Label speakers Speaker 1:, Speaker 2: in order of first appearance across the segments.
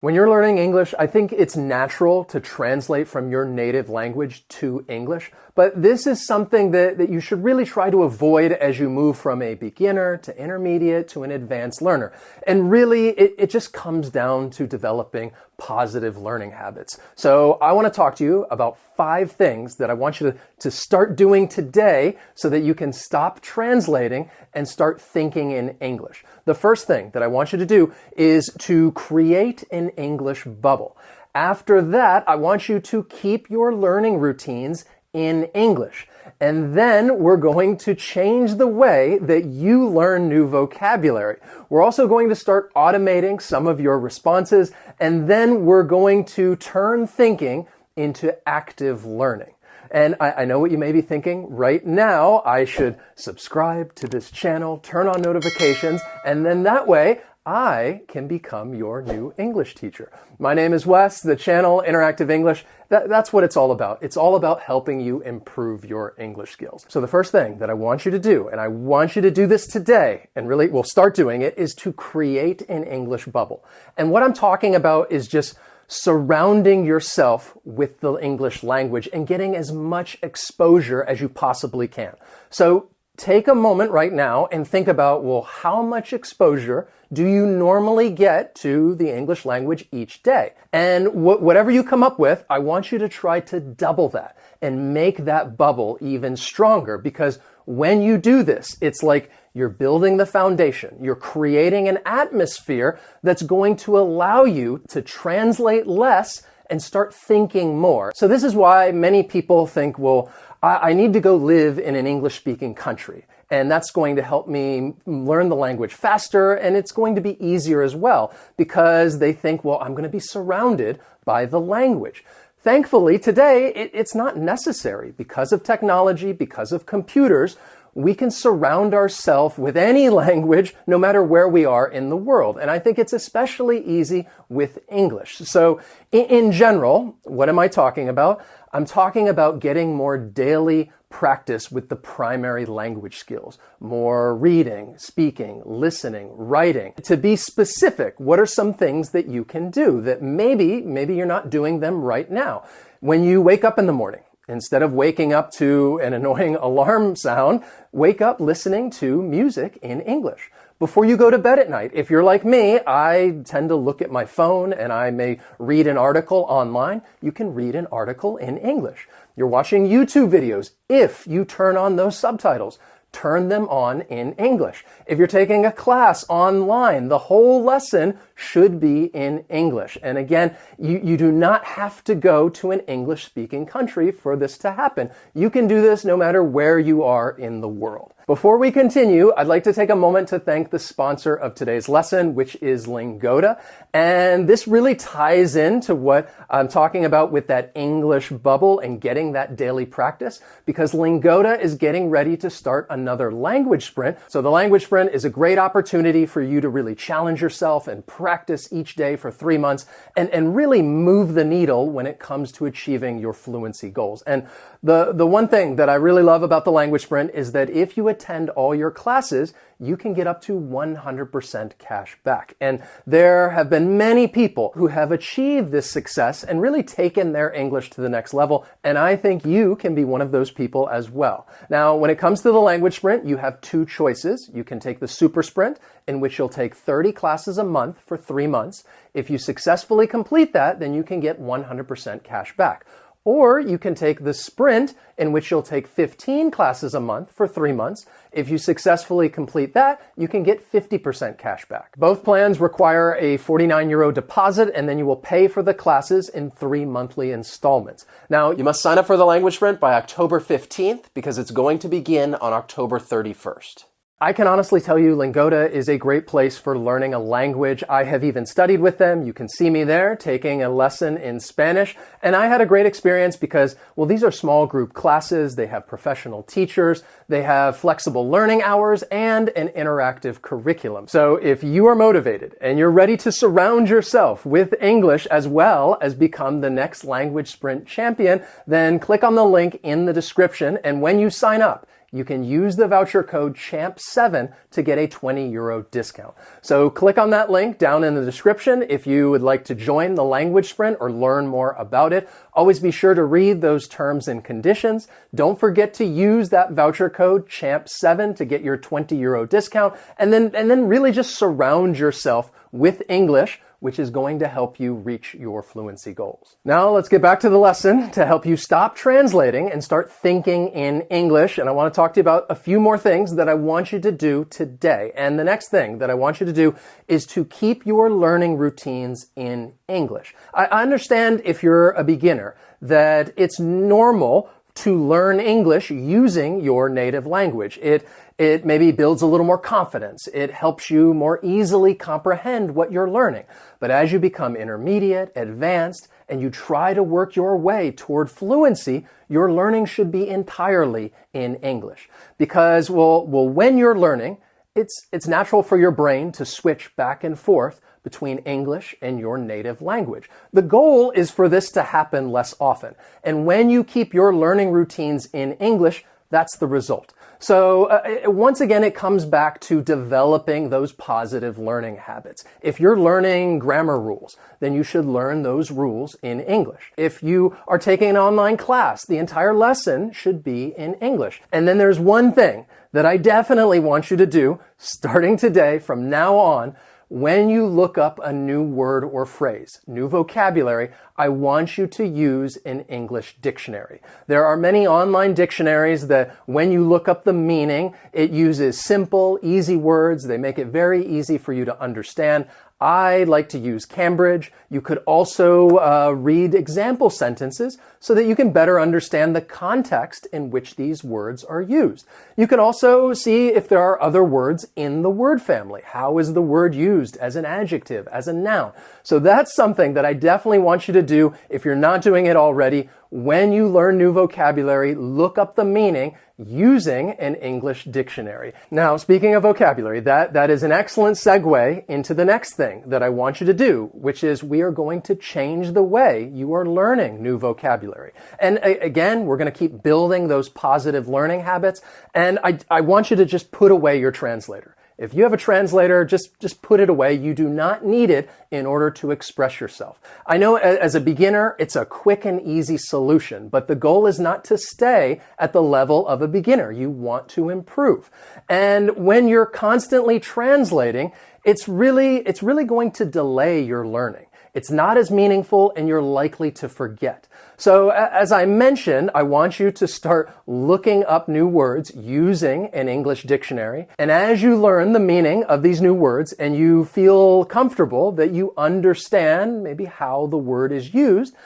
Speaker 1: When you're learning English, I think it's natural to translate from your native language to English, but this is something that you should really try to avoid as you move from a beginner to intermediate to an advanced learner. And really, it just comes down to developing positive learning habits. So I want to talk to you about 5 things that I want you to start doing today so that you can stop translating and start thinking in English. The first thing that I want you to do is to create an English bubble. After that, I want you to keep your learning routines in English. And then we're going to change the way that you learn new vocabulary. We're also going to start automating some of your responses, and then we're going to turn thinking into active learning. And I know what you may be thinking right now. I should subscribe to this channel, turn on notifications, and then that way I can become your new English teacher. My name is Wes, the channel Interactive English. That's what it's all about. It's all about helping you improve your English skills. So the first thing that I want you to do, and I want you to do this today, and really we'll start doing it, is to create an English bubble. And what I'm talking about is just surrounding yourself with the English language and getting as much exposure as you possibly can. So take a moment right now and think about, well, how much exposure do you normally get to the English language each day? And whatever you come up with, I want you to try to double that and make that bubble even stronger, because when you do this, it's like you're building the foundation. You're creating an atmosphere that's going to allow you to translate less and start thinking more. So this is why many people think, well, I need to go live in an English-speaking country, and that's going to help me learn the language faster, and it's going to be easier as well, because they think, well, I'm going to be surrounded by the language. Thankfully, today, it's not necessary. Because of technology, because of computers, we can surround ourselves with any language, no matter where we are in the world. And I think it's especially easy with English. So in general, what am I talking about? I'm talking about getting more daily practice with the primary language skills. More reading, speaking, listening, writing. To be specific, what are some things that you can do that maybe you're not doing them right now? When you wake up in the morning, instead of waking up to an annoying alarm sound, wake up listening to music in English. Before you go to bed at night, if you're like me, I tend to look at my phone and I may read an article online. You can read an article in English. You're watching YouTube videos. If you turn on those subtitles, turn them on in English. If you're taking a class online, the whole lesson should be in English. And again, you do not have to go to an English-speaking country for this to happen. You can do this no matter where you are in the world. Before we continue, I'd like to take a moment to thank the sponsor of today's lesson, which is Lingoda. And this really ties into what I'm talking about with that English bubble and getting that daily practice, because Lingoda is getting ready to start another language sprint. So the language sprint is a great opportunity for you to really challenge yourself and practice each day for 3 months and really move the needle when it comes to achieving your fluency goals. And the one thing that I really love about the language sprint is that if you attend all your classes, you can get up to 100% cash back. And there have been many people who have achieved this success and really taken their English to the next level. And I think you can be one of those people as well. Now, when it comes to the language sprint, you have 2 choices. You can take the super sprint, in which you'll take 30 classes a month for 3 months. If you successfully complete that, then you can get 100% cash back. Or you can take the sprint, in which you'll take 15 classes a month for 3 months. If you successfully complete that, you can get 50% cash back. Both plans require a €49 deposit, and then you will pay for the classes in 3 monthly installments. Now, you must sign up for the language sprint by October 15th, because it's going to begin on October 31st. I can honestly tell you Lingoda is a great place for learning a language. I have even studied with them. You can see me there taking a lesson in Spanish. And I had a great experience because, well, these are small group classes. They have professional teachers. They have flexible learning hours and an interactive curriculum. So if you are motivated and you're ready to surround yourself with English as well as become the next language sprint champion, then click on the link in the description. And when you sign up, you can use the voucher code CHAMP7 to get a €20 discount. So click on that link down in the description if you would like to join the language sprint or learn more about it. Always be sure to read those terms and conditions. Don't forget to use that voucher code CHAMP7 to get your €20 discount, and then really just surround yourself with English, which is going to help you reach your fluency goals. Now let's get back to the lesson to help you stop translating and start thinking in English. And I want to talk to you about a few more things that I want you to do today. And the next thing that I want you to do is to keep your learning routines in English. I understand if you're a beginner that it's normal to learn English using your native language. It maybe builds a little more confidence. It helps you more easily comprehend what you're learning. But as you become intermediate, advanced, and you try to work your way toward fluency, your learning should be entirely in English. Because, when you're learning, it's natural for your brain to switch back and forth between English and your native language. The goal is for this to happen less often. And when you keep your learning routines in English, that's the result. So once again, it comes back to developing those positive learning habits. If you're learning grammar rules, then you should learn those rules in English. If you are taking an online class, the entire lesson should be in English. And then there's one thing that I definitely want you to do starting today from now on. When you look up a new word or phrase, new vocabulary, I want you to use an English dictionary. There are many online dictionaries that when you look up the meaning, it uses simple, easy words. They make it very easy for you to understand. I like to use Cambridge. You could also read example sentences so that you can better understand the context in which these words are used. You can also see if there are other words in the word family. How is the word used as an adjective, as a noun? So that's something that I definitely want you to do if you're not doing it already. When you learn new vocabulary, look up the meaning using an English dictionary. Now, speaking of vocabulary, that is an excellent segue into the next thing that I want you to do, which is we are going to change the way you are learning new vocabulary. And again, we're going to keep building those positive learning habits. And I want you to just put away your translator. If you have a translator, just put it away. You do not need it in order to express yourself. I know as a beginner, it's a quick and easy solution, but the goal is not to stay at the level of a beginner. You want to improve. And when you're constantly translating, it's really going to delay your learning. It's not as meaningful and you're likely to forget. So as I mentioned, I want you to start looking up new words using an English dictionary. And as you learn the meaning of these new words and you feel comfortable that you understand maybe how the word is used,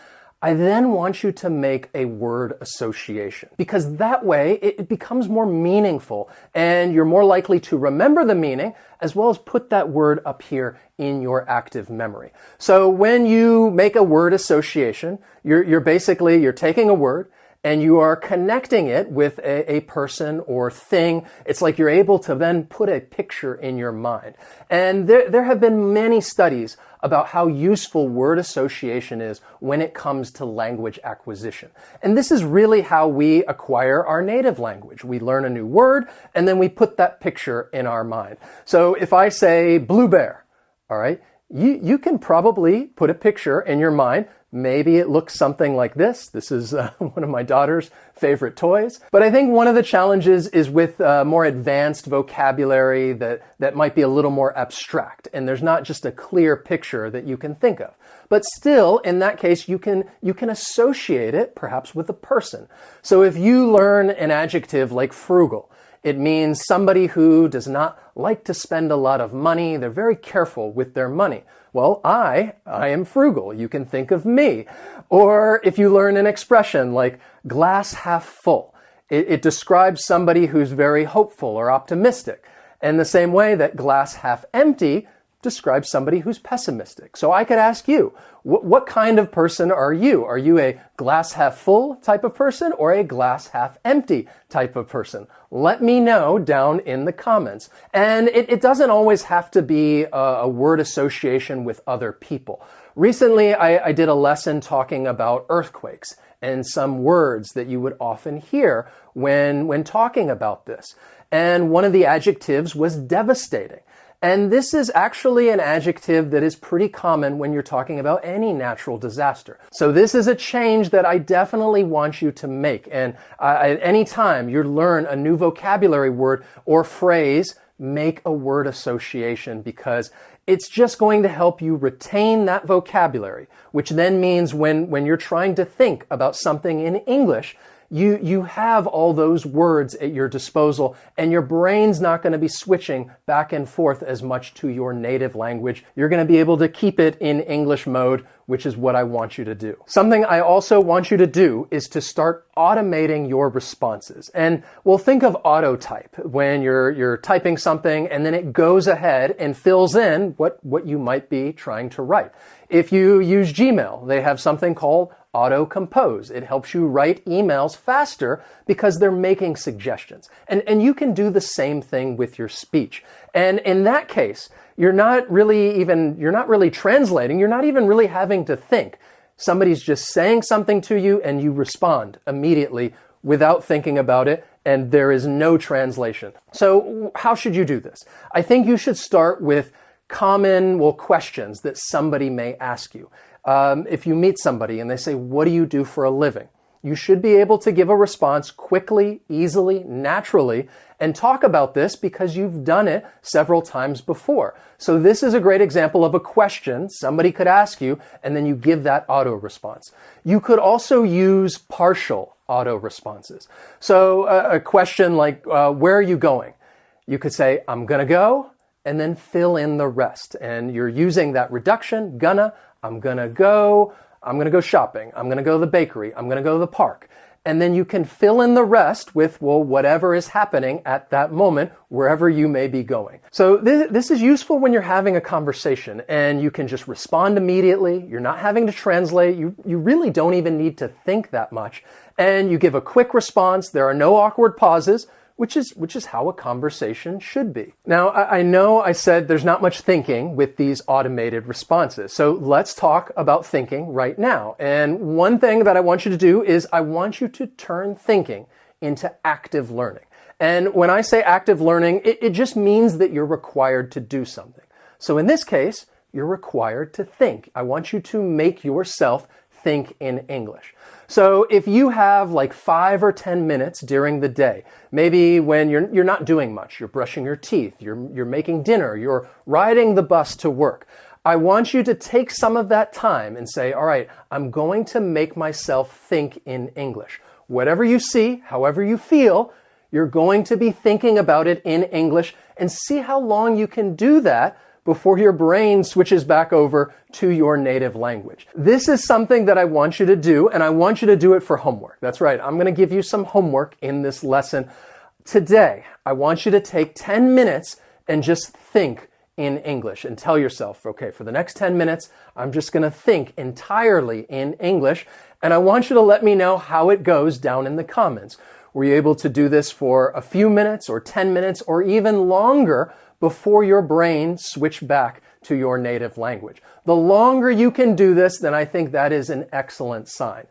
Speaker 1: I then want you to make a word association, because that way it becomes more meaningful and you're more likely to remember the meaning as well as put that word up here in your active memory. So when you make a word association, you're taking a word and you are connecting it with a person or thing. It's like you're able to then put a picture in your mind. And there have been many studies about how useful word association is when it comes to language acquisition. And this is really how we acquire our native language. We learn a new word, and then we put that picture in our mind. So if I say blue bear, all right, you can probably put a picture in your mind. Maybe it looks something like this. This is one of my daughter's favorite toys. But I think one of the challenges is with more advanced vocabulary that might be a little more abstract, and there's not just a clear picture that you can think of. But still, in that case, you can associate it perhaps with a person. So if you learn an adjective like frugal, it means somebody who does not like to spend a lot of money. They're very careful with their money. Well, I am frugal. You can think of me. Or if you learn an expression like glass half full, it describes somebody who's very hopeful or optimistic. And the same way that glass half empty describes somebody who's pessimistic. So I could ask you, what kind of person are you? Are you a glass half full type of person or a glass half empty type of person? Let me know down in the comments. And it doesn't always have to be a word association with other people. Recently, I did a lesson talking about earthquakes and some words that you would often hear when talking about this. And one of the adjectives was devastating. And this is actually an adjective that is pretty common when you're talking about any natural disaster. So this is a change that I definitely want you to make. And at any time you learn a new vocabulary word or phrase, make a word association, because it's just going to help you retain that vocabulary, which then means when you're trying to think about something in English, you have all those words at your disposal, and your brain's not going to be switching back and forth as much to your native language. You're going to be able to keep it in English mode, which is what I want you to do. Something I also want you to do is to start automating your responses. And we'll think of autotype when you're typing something and then it goes ahead and fills in what you might be trying to write. If you use Gmail, they have something called auto compose. It helps you write emails faster because they're making suggestions. And you can do the same thing with your speech. And in that case, you're not really translating. You're not even really having to think. Somebody's just saying something to you and you respond immediately without thinking about it, and there is no translation. So how should you do this? I think you should start with common questions that somebody may ask you. If you meet somebody and they say, "What do you do for a living?" You should be able to give a response quickly, easily, naturally, and talk about this because you've done it several times before. So this is a great example of a question somebody could ask you, and then you give that auto response. You could also use partial auto responses. So a question like, "Where are you going?" You could say, "I'm gonna go," and then fill in the rest. And you're using that reduction, gonna, I'm gonna go shopping, I'm gonna go to the bakery, I'm gonna go to the park. And then you can fill in the rest with, whatever is happening at that moment, wherever you may be going. So this is useful when you're having a conversation and you can just respond immediately. You're not having to translate. You really don't even need to think that much. And you give a quick response. There are no awkward pauses, which is how a conversation should be. Now, I know I said there's not much thinking with these automated responses. So let's talk about thinking right now. And one thing that I want you to do is I want you to turn thinking into active learning. And when I say active learning, it just means that you're required to do something. So in this case, you're required to think. I want you to make yourself think in English. So if you have like 5 or 10 minutes during the day, maybe when you're not doing much, you're brushing your teeth, you're making dinner, you're riding the bus to work, I want you to take some of that time and say, all right, I'm going to make myself think in English. Whatever you see, however you feel, you're going to be thinking about it in English, and see how long you can do that before your brain switches back over to your native language. This is something that I want you to do, and I want you to do it for homework. That's right, I'm going to give you some homework in this lesson. Today, I want you to take 10 minutes and just think in English and tell yourself, okay, for the next 10 minutes, I'm just going to think entirely in English, and I want you to let me know how it goes down in the comments. Were you able to do this for a few minutes or 10 minutes or even longer before your brain switched back to your native language? The longer you can do this, then I think that is an excellent sign.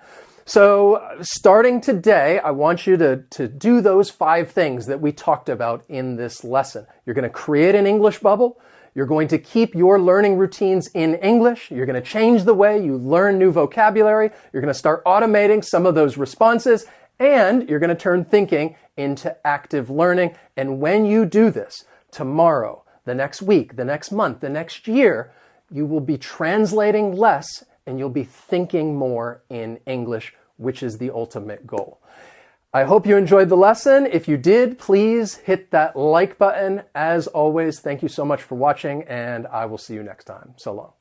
Speaker 1: So starting today, I want you to do those 5 things that we talked about in this lesson. You're going to create an English bubble. You're going to keep your learning routines in English. You're going to change the way you learn new vocabulary. You're going to start automating some of those responses, and you're going to turn thinking into active learning. And when you do this, tomorrow, the next week, the next month, the next year, you will be translating less and you'll be thinking more in English, which is the ultimate goal. I hope you enjoyed the lesson. If you did, please hit that like button. As always, thank you so much for watching, and I will see you next time. So long.